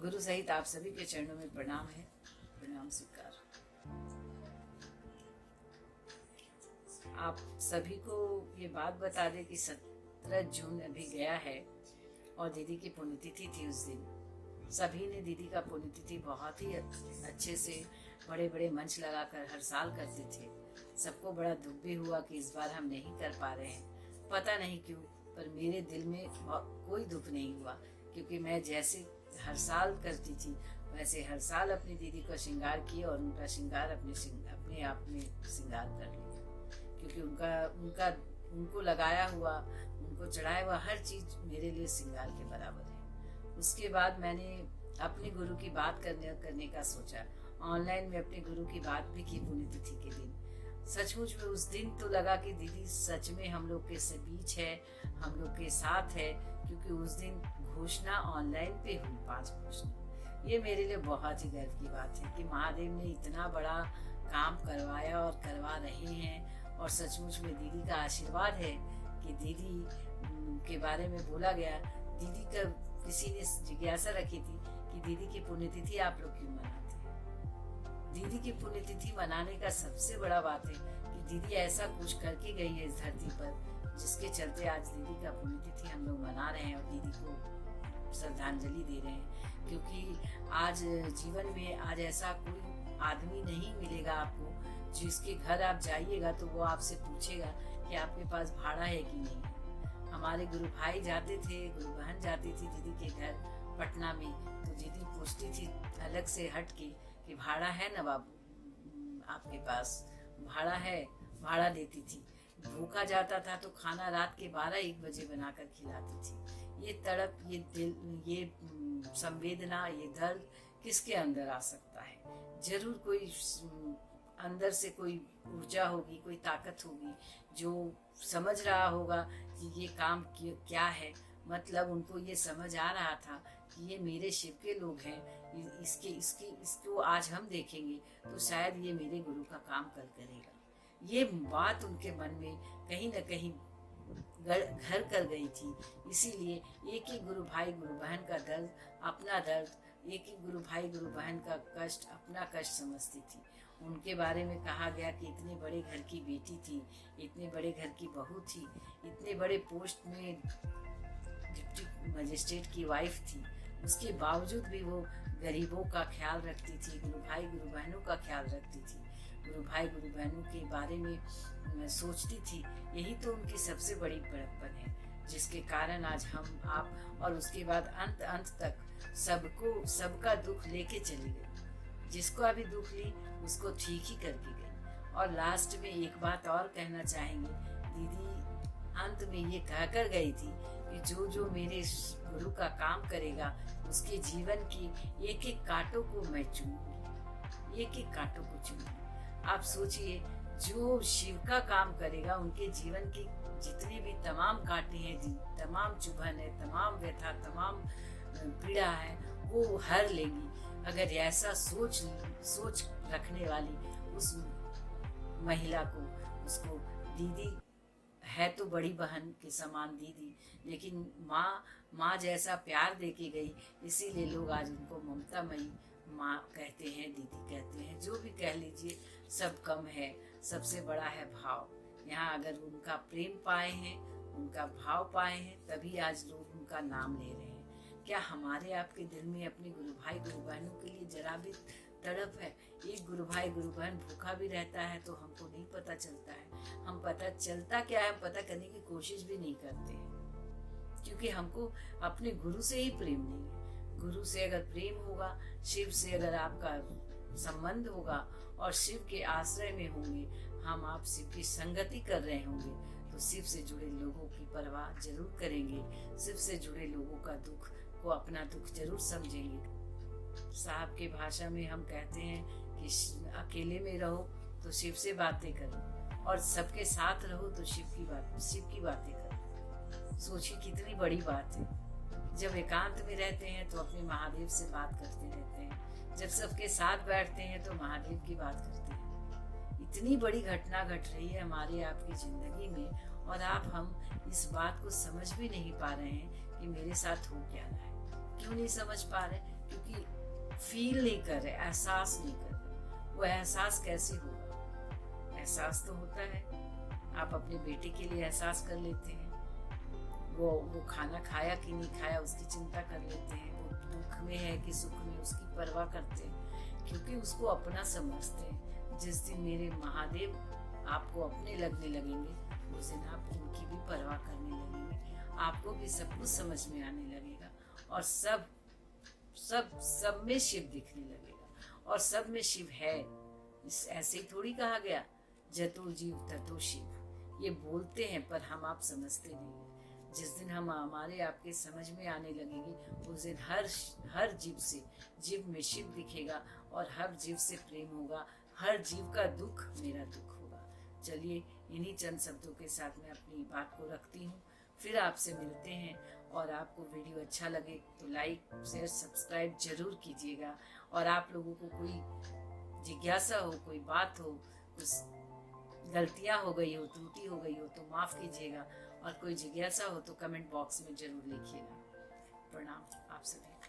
गुरु सहित आप सभी के चरणों में प्रणाम है, प्रणाम स्वीकार। आप सभी को ये बात बता दें कि 17 जून अभी गया है और दीदी की पुण्यतिथि थी उस दिन। सभी ने दीदी का पुण्यतिथि बहुत ही अच्छे से बड़े बड़े मंच लगाकर हर साल करते थे। सबको बड़ा दुख भी हुआ कि इस बार हम नहीं कर पा रहे हैं, पता नहीं क्यों, पर मेरे दिल में कोई दुख नहीं हुआ, क्योंकि मैं जैसे हर साल करती थी वैसे हर साल अपनी दीदी का श्रृंगार किया और उनका श्रृंगार अपने आप में श्रृंगार कर लिया, क्योंकि उनको लगाया हुआ, उनको चढ़ाया हुआ हर चीज मेरे लिए श्रृंगार के बराबर है। उसके बाद मैंने अपने गुरु की बात करने का सोचा। ऑनलाइन में अपने गुरु की बात भी की पुण्यतिथि के दिन। सचमुच में उस दिन तो लगा कि दीदी सच में हम लोग के बीच है, हम लोग के साथ है, क्योंकि उस दिन घोषणा ऑनलाइन पे हुई 5 घोषणा। ये मेरे लिए बहुत ही गर्व की बात है कि महादेव ने इतना बड़ा काम करवाया और करवा रहे हैं। और सचमुच में दीदी का आशीर्वाद है कि दीदी के बारे में बोला गया। दीदी का किसी ने जिज्ञासा रखी थी कि दीदी की पुण्यतिथि आप लोग क्यों मनाते हैं। दीदी की पुण्यतिथि मनाने का सबसे बड़ा बात है कि दीदी ऐसा कुछ करके गई है इस धरती पर, जिसके चलते आज दीदी का पुण्यतिथि हम लोग मना रहे हैं और दीदी को श्रद्धांजलि दे रहे हैं। क्योंकि आज जीवन में आज ऐसा कोई आदमी नहीं मिलेगा आपको जिसके घर आप जाइएगा तो वो आपसे पूछेगा कि आपके पास भाड़ा है कि नहीं है। हमारे गुरु भाई जाते थे, गुरु बहन जाती थी दीदी के घर पटना में, तो दीदी पूछती थी अलग से हट के कि भाड़ा है ना बाबू आपके पास, भाड़ा है, भाड़ा देती थी। भूखा जाता था तो खाना रात के 12-1 बजे बनाकर खिलाती थी। ये तड़प, ये दिल, ये संवेदना, ये दर्द किसके अंदर आ सकता है। जरूर कोई अंदर से कोई ऊर्जा होगी, कोई ताकत होगी जो समझ रहा होगा कि ये काम क्या है। मतलब उनको ये समझ आ रहा था कि ये मेरे शिव के लोग हैं, इसको आज हम देखेंगे तो शायद ये मेरे गुरु का काम कल करेगा। ये बात उनके मन में कहीं न कहीं घर कर गई थी। इसीलिए एक ही गुरु भाई गुरु बहन का दर्द अपना दर्द, एक ही गुरु भाई गुरु बहन का कष्ट अपना कष्ट समझती थी। उनके बारे में कहा गया कि इतने बड़े घर की बेटी थी, इतने बड़े घर की बहू थी, इतने बड़े पोस्ट में डिप्टी मजिस्ट्रेट की वाइफ थी, उसके बावजूद भी वो गरीबों का ख्याल रखती थी, गुरु भाई गुरु बहनों का ख्याल रखती थी, गुरु भाई गुरु बहनों के बारे में सोचती थी। यही तो उनकी सबसे बड़ी बड़प्पन है, जिसके कारण आज हम आप और उसके बाद अंत तक सबका दुख लेके चली गई। जिसको अभी दुख ली उसको ठीक ही करके गई। और लास्ट में एक बात और कहना चाहेंगे, दीदी अंत में ये कहकर गई थी कि जो मेरे गुरु का काम करेगा उसके जीवन की एक एक कांटों को मैं चूमूंगी, एक एक कांटों को चूमूंगी। आप सोचिए, जो शिव का काम करेगा उनके जीवन की जितनी भी तमाम कांटे हैं, तमाम चुभन है, तमाम व्यथा, तमाम पीड़ा है, वो हर लेंगी अगर ऐसा सोच रखने वाली उस महिला को। उसको दीदी है तो बड़ी बहन के समान दीदी, लेकिन माँ जैसा प्यार देके गई, इसीलिए लोग आज उनको ममतामयी माँ कहते हैं, दीदी कहते हैं। जो भी कह लीजिए, सब कम है, सबसे बड़ा है भाव। यहाँ अगर उनका प्रेम पाए हैं, उनका भाव पाए हैं, तभी आज लोग उनका नाम ले रहे हैं। क्या हमारे आपके दिल में अपने गुरु भाई गुरु बहनों के लिए जरा भी तड़प है? एक गुरु भाई गुरु बहन भूखा भी रहता है तो हमको नहीं पता चलता है। हम पता चलता क्या है, हम पता करने की कोशिश भी नहीं करते हैं, क्योंकि हमको अपने गुरु से ही प्रेम नहीं है। गुरु से अगर प्रेम होगा, शिव से अगर आपका संबंध होगा और शिव के आश्रय में होंगे, हम आप शिव की संगति कर रहे होंगे, तो शिव से जुड़े लोगों की परवाह जरूर करेंगे, शिव से जुड़े लोगों का दुख को अपना दुख जरूर समझेंगे। साहब के भाषा में हम कहते हैं कि अकेले में रहो तो शिव से बातें करो और सबके साथ रहो तो शिव की बातें करो। सोचिए कितनी बड़ी बात है। जब एकांत में रहते हैं तो अपने महादेव से बात करते रहते हैं, जब सबके साथ बैठते हैं तो महादेव की बात करते हैं। इतनी बड़ी घटना घट रही है हमारे आपकी जिंदगी में और हम इस बात को समझ भी नहीं पा रहे हैं कि मेरे साथ हो क्या रहा है। क्यों नहीं समझ पा रहे? क्योंकि फील नहीं कर रहे, एहसास नहीं कर रहे। वो एहसास कैसे होगा? एहसास तो होता है, आप अपने बेटे के लिए एहसास कर लेते हैं, वो खाना खाया कि नहीं खाया उसकी चिंता कर लेते हैं, वो दुख में है कि सुख में उसकी परवाह करते हैं, क्योंकि उसको अपना समझते हैं। जिस दिन मेरे महादेव आपको अपने लगने लगेंगे उस दिन आप उनकी भी परवाह करने लगेंगे, आपको भी सब कुछ समझ में आने लगेगा और सब सब सब में शिव दिखने लगेगा। और सब में शिव है, ऐसे ही थोड़ी कहा गया जतो जीव ततो शिव। ये बोलते हैं पर हम आप समझते नहीं है। जिस दिन हम हमारे आपके समझ में आने लगेंगे उस दिन हर जीव से जीव में शिव दिखेगा और हर जीव से प्रेम होगा, हर जीव का दुख मेरा दुख होगा। चलिए इन्हीं चंद शब्दों के साथ मैं अपनी बात को रखती हूँ, फिर आपसे मिलते हैं। और आपको वीडियो अच्छा लगे तो लाइक शेयर सब्सक्राइब जरूर कीजिएगा। और आप लोगों को कोई जिज्ञासा हो, कोई बात हो, कुछ गलतियां हो गई हो, त्रुटि हो गई हो तो माफ कीजिएगा। और कोई जिज्ञासा हो तो कमेंट बॉक्स में जरूर लिखिएगा। प्रणाम आप सभी।